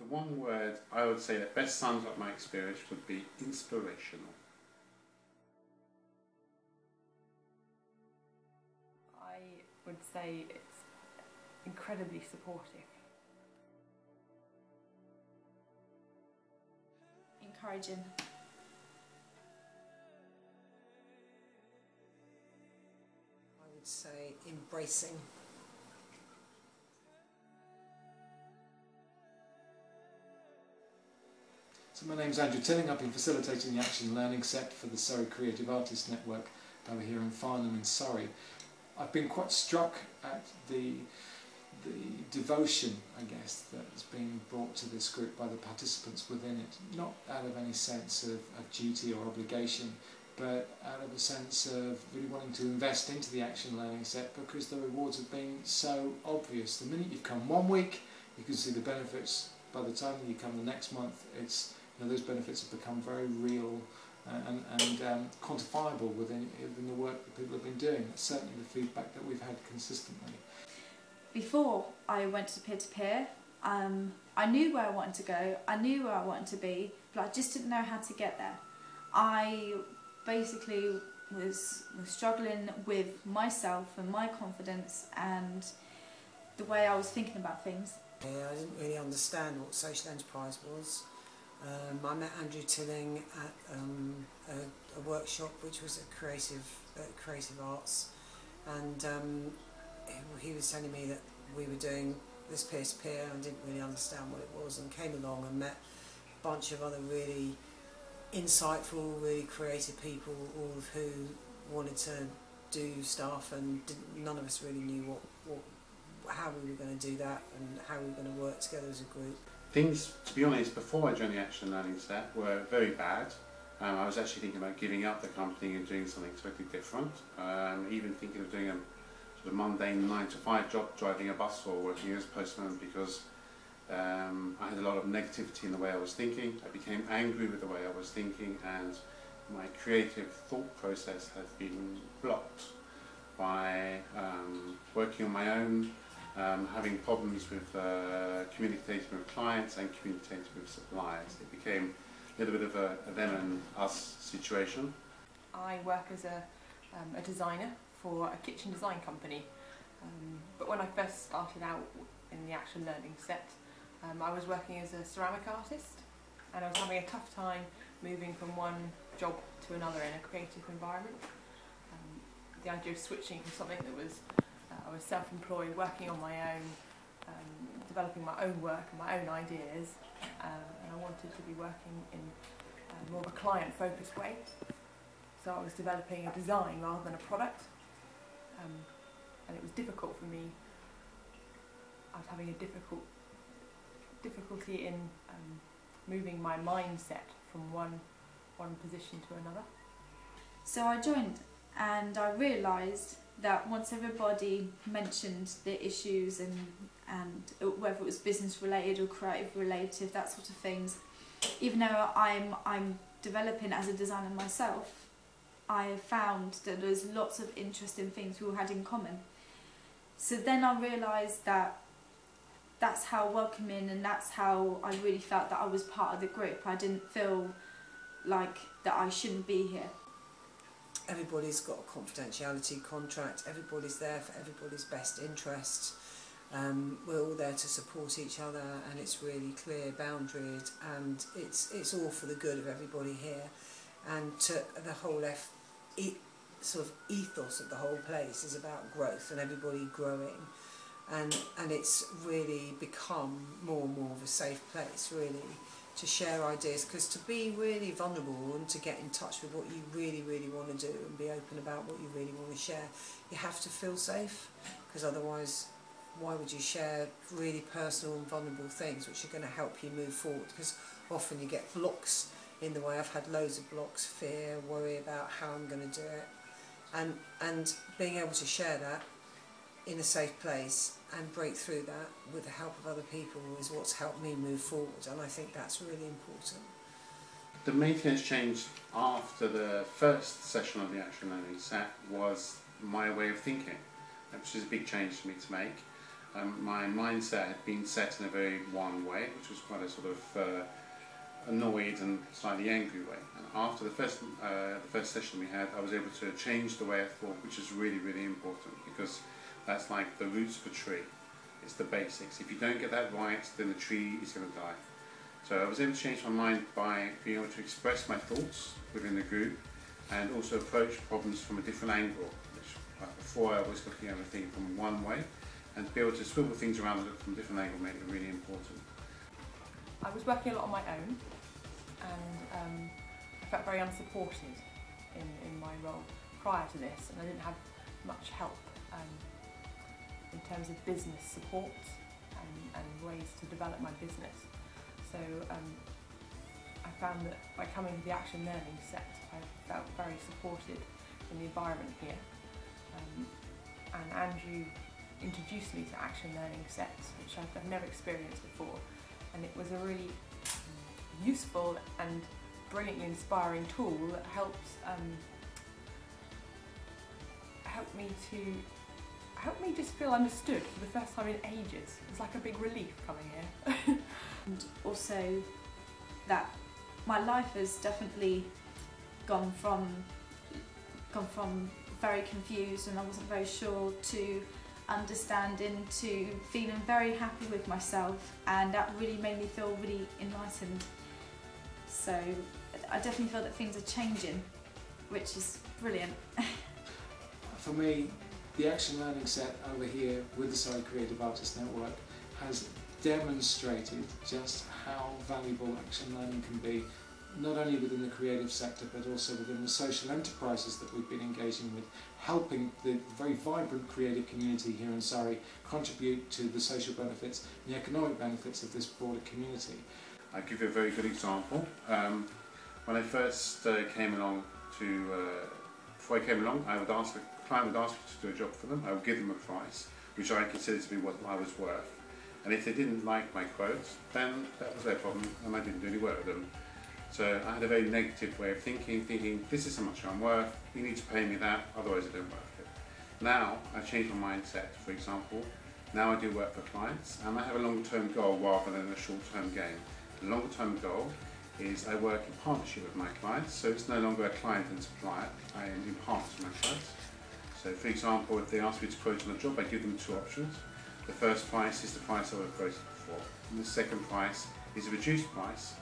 The one word I would say that best sums up my experience would be inspirational. I would say it's incredibly supportive. Encouraging. I would say embracing. So my name's Andrew Tilling. I've been facilitating the Action Learning set for the Surrey Creative Artists Network over here in Farnham in Surrey. I've been quite struck at the devotion, I guess, that's been brought to this group by the participants within it, not out of any sense of duty or obligation, but out of a sense of really wanting to invest into the Action Learning set because the rewards have been so obvious. The minute you've come one week, you can see the benefits. By the time that you come the next month, it's, those benefits have become very real and quantifiable within the work that people have been doing. That's certainly the feedback that we've had consistently. Before I went to peer-to-peer, I knew where I wanted to go, I knew where I wanted to be, but I just didn't know how to get there. I basically was struggling with myself and my confidence and the way I was thinking about things. I didn't really understand what social enterprise was. I met Andrew Tilling at a workshop which was a creative arts, and he was telling me that we were doing this peer-to-peer and didn't really understand what it was, and came along and met a bunch of other really insightful, really creative people, all of who wanted to do stuff, and none of us really knew how we were going to do that and how we were going to work together as a group. Things, to be honest, before I joined the Action Learning set were very bad. I was actually thinking about giving up the company and doing something totally different, even thinking of doing a sort of mundane 9-to-5 job, driving a bus or working as a postman, because I had a lot of negativity in the way I was thinking. I became angry with the way I was thinking, and my creative thought process has been blocked by working on my own, having problems with communicating with clients and communicating with suppliers. It became a little bit of a them and us situation. I work as a designer for a kitchen design company, but when I first started out in the Action Learning set, I was working as a ceramic artist, and I was having a tough time moving from one job to another in a creative environment. The idea of switching from something that was I was self-employed, working on my own, developing my own work and my own ideas, and I wanted to be working in more of a client-focused way. So I was developing a design rather than a product, and it was difficult for me. I was having a difficulty in moving my mindset from one position to another. So I joined, and I realised that once everybody mentioned the issues and whether it was business related or creative related, that sort of things, even though I'm developing as a designer myself, I found that there's lots of interesting things we all had in common. So then I realised that that's how welcoming, and that's how I really felt that I was part of the group. I didn't feel like that I shouldn't be here. Everybody's got a confidentiality contract, everybody's there for everybody's best interests. We're all there to support each other, and it's really clear boundaried, and it's all for the good of everybody here. And the whole sort of ethos of the whole place is about growth and everybody growing, and it's really become more and more of a safe place, really, to share ideas, because to be really vulnerable and to get in touch with what you really, really want to do and be open about what you really want to share, you have to feel safe, because otherwise why would you share really personal and vulnerable things which are going to help you move forward? Because often you get blocks in the way. I've had loads of blocks, fear, worry about how I'm going to do it, and being able to share that in a safe place and break through that with the help of other people is what's helped me move forward, and I think that's really important. The main thing that's changed after the first session of the Action Learning set was my way of thinking, which is a big change for me to make. my mindset had been set in a very one way, which was quite a sort of annoyed and slightly angry way. And after the first session we had, I was able to change the way I thought, which is really, really important, because that's like the roots of a tree. It's the basics. If you don't get that right, then the tree is going to die. So I was able to change my mind by being able to express my thoughts within the group and also approach problems from a different angle, which before I was looking at everything from one way, and to be able to swivel things around and look from a different angle made it really important. I was working a lot on my own, and I felt very unsupported in my role prior to this, and I didn't have much help in terms of business support and ways to develop my business. So I found that by coming to the Action Learning set, I felt very supported in the environment here. And Andrew introduced me to Action Learning sets, which I've never experienced before, and it was a really useful and brilliantly inspiring tool that helped me just feel understood for the first time in ages. It was like a big relief coming here. And also that my life has definitely gone from very confused and I wasn't very sure to understanding to feeling very happy with myself, and that really made me feel really enlightened. So I definitely feel that things are changing, which is brilliant. For me, the Action Learning set over here with the Surrey Creative Artists Network has demonstrated just how valuable action learning can be, not only within the creative sector but also within the social enterprises that we've been engaging with, helping the very vibrant creative community here in Surrey contribute to the social benefits and the economic benefits of this broader community. I'll give you a very good example. When I first came along before I came along, the client would ask me to do a job for them. I would give them a price, which I considered to be what I was worth. And if they didn't like my quotes, then that was their problem and I didn't do any work with them. So I had a very negative way of thinking, this is how much I'm worth, you need to pay me that, otherwise I don't work it. Now I've changed my mindset. For example, now I do work for clients and I have a long-term goal rather than a short-term gain. The longer-term goal is I work in partnership with my clients, so it's no longer a client and supplier, I am in partnership with my clients. So for example, if they ask me to quote on a job, I give them two options. The first price is the price I would have quoted before, and the second price is a reduced price,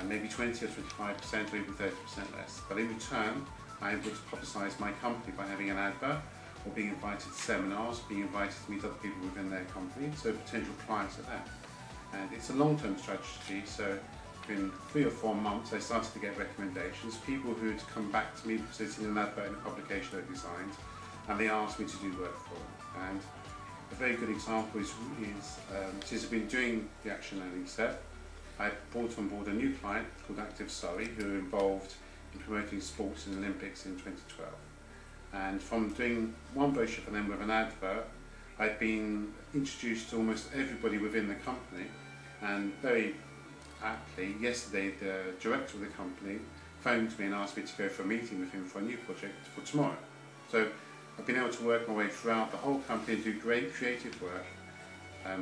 maybe 20 or 25% or even 30% less. But in return, I'm able to publicise my company by having an advert or being invited to seminars, being invited to meet other people within their company, so potential clients are there. And it's a long-term strategy, so in 3 or 4 months I started to get recommendations, people who had come back to me because they'd seen an advert in a publication I designed, and they asked me to do work for them. And a very good example is since I've been doing the Action Learning set, I brought on board a new client called Active Surrey who are involved in promoting sports in the Olympics in 2012. And from doing one brochure for them with an advert, I've been introduced to almost everybody within the company, and very aptly, yesterday the director of the company phoned me and asked me to go for a meeting with him for a new project for tomorrow. So I've been able to work my way throughout the whole company and do great creative work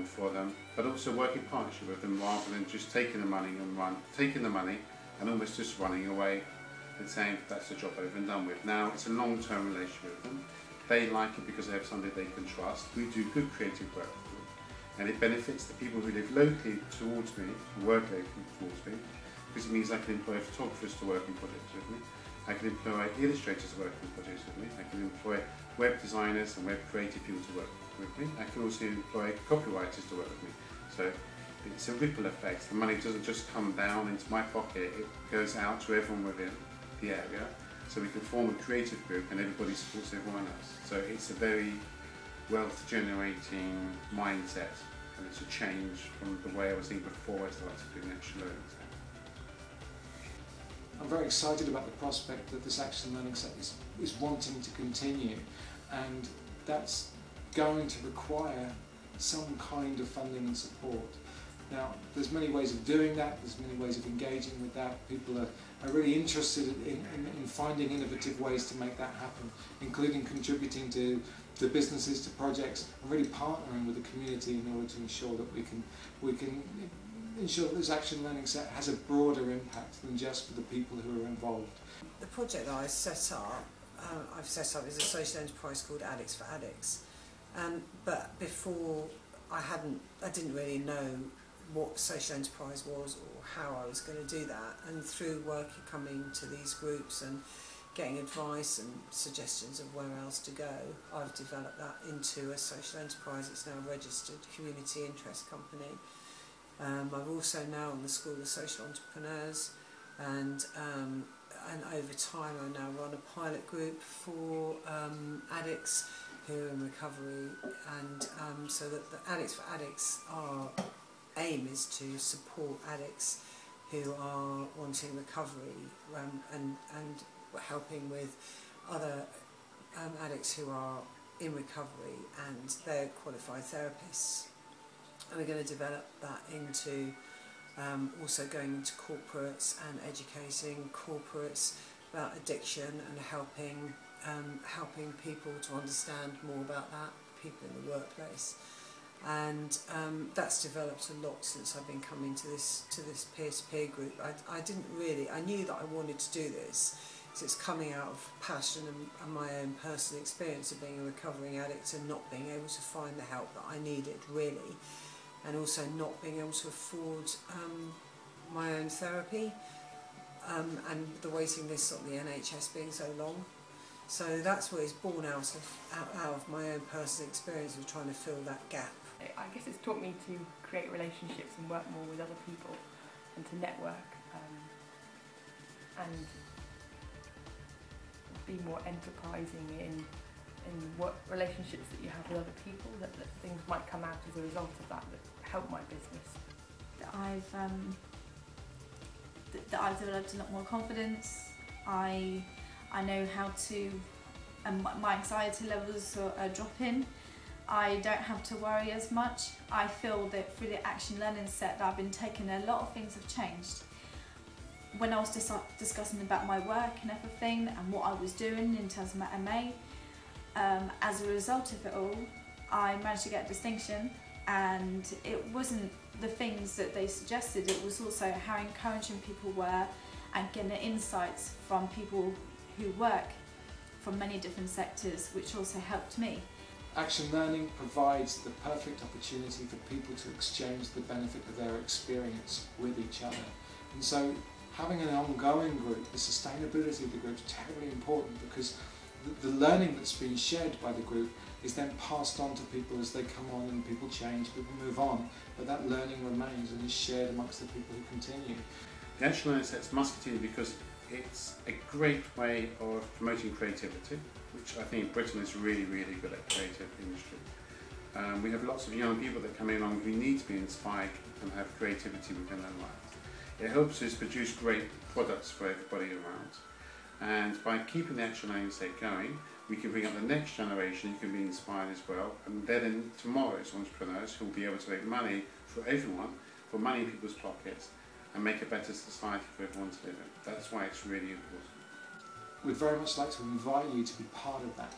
for them, but also work in partnership with them rather than just taking the money and almost just running away and saying that's the job over and done with. Now it's a long-term relationship with them. They like it because they have somebody they can trust. We do good creative work for them, and it benefits the people who live locally towards me, who work locally towards me, because it means I can employ photographers to work on projects with me. I can employ illustrators to work on projects with me. I can employ web designers and web creative people to work with me. I can also employ copywriters to work with me. So it's a ripple effect. The money doesn't just come down into my pocket, it goes out to everyone within the area. So we can form a creative group and everybody supports everyone else. So it's a very wealth generating mindset, and it's a change from the way I was thinking before I started doing Action Learning. I'm very excited about the prospect that this Action Learning set is wanting to continue, and that's going to require some kind of funding and support. Now, there's many ways of doing that, there's many ways of engaging with that. People are really interested in finding innovative ways to make that happen, including contributing to to businesses, to projects, and really partnering with the community in order to ensure that we can ensure that this action learning set has a broader impact than just for the people who are involved. The project that I've set up is a social enterprise called Addicts for Addicts. But before, I didn't really know what social enterprise was or how I was going to do that. And through coming to these groups and getting advice and suggestions of where else to go, I've developed that into a social enterprise. It's now a registered community interest company. I'm also now on the School of Social Entrepreneurs, and over time I now run a pilot group for addicts who are in recovery, and so that the Addicts for Addicts, our aim is to support addicts who are wanting recovery, and helping with other addicts who are in recovery, and they're qualified therapists. And we're going to develop that into also going into corporates and educating corporates about addiction and helping people to understand more about that, people in the workplace. And that's developed a lot since I've been coming to this peer-to-peer group. I knew that I wanted to do this, so it's coming out of passion and my own personal experience of being a recovering addict and not being able to find the help that I needed, really, and also not being able to afford my own therapy, and the waiting lists on the NHS being so long. So that's what is born out of my own personal experience of trying to fill that gap. I guess it's taught me to create relationships and work more with other people and to network and be more enterprising in what relationships that you have with other people, that things might come out as a result of that help my business. I've developed a lot more confidence. I know how to, and my anxiety levels are dropping. I don't have to worry as much. I feel that through the action learning set that I've been taking, a lot of things have changed. When I was discussing about my work and everything and what I was doing in terms of my MA, as a result of it all, I managed to get a distinction, and it wasn't the things that they suggested, it was also how encouraging people were and getting insights from people who work from many different sectors, which also helped me. Action learning provides the perfect opportunity for people to exchange the benefit of their experience with each other. And so having an ongoing group, the sustainability of the group is terribly important, because the learning that's been shared by the group is then passed on to people as they come on, and people change, people move on, but that learning remains and is shared amongst the people who continue. The action learning sets must continue because it's a great way of promoting creativity, which I think Britain is really, really good at creative industry. We have lots of young people that come along who need to be inspired and have creativity within their lives. It helps us produce great products for everybody around. And by keeping the action learning set going, we can bring up the next generation who can be inspired as well, and then tomorrow's entrepreneurs who will be able to make money for everyone, for money in people's pockets, and make a better society for everyone to live in. That's why it's really important. We'd very much like to invite you to be part of that,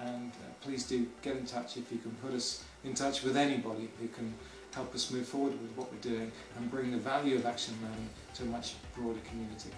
and please do get in touch if you can put us in touch with anybody who can help us move forward with what we're doing and bring the value of action learning to a much broader community.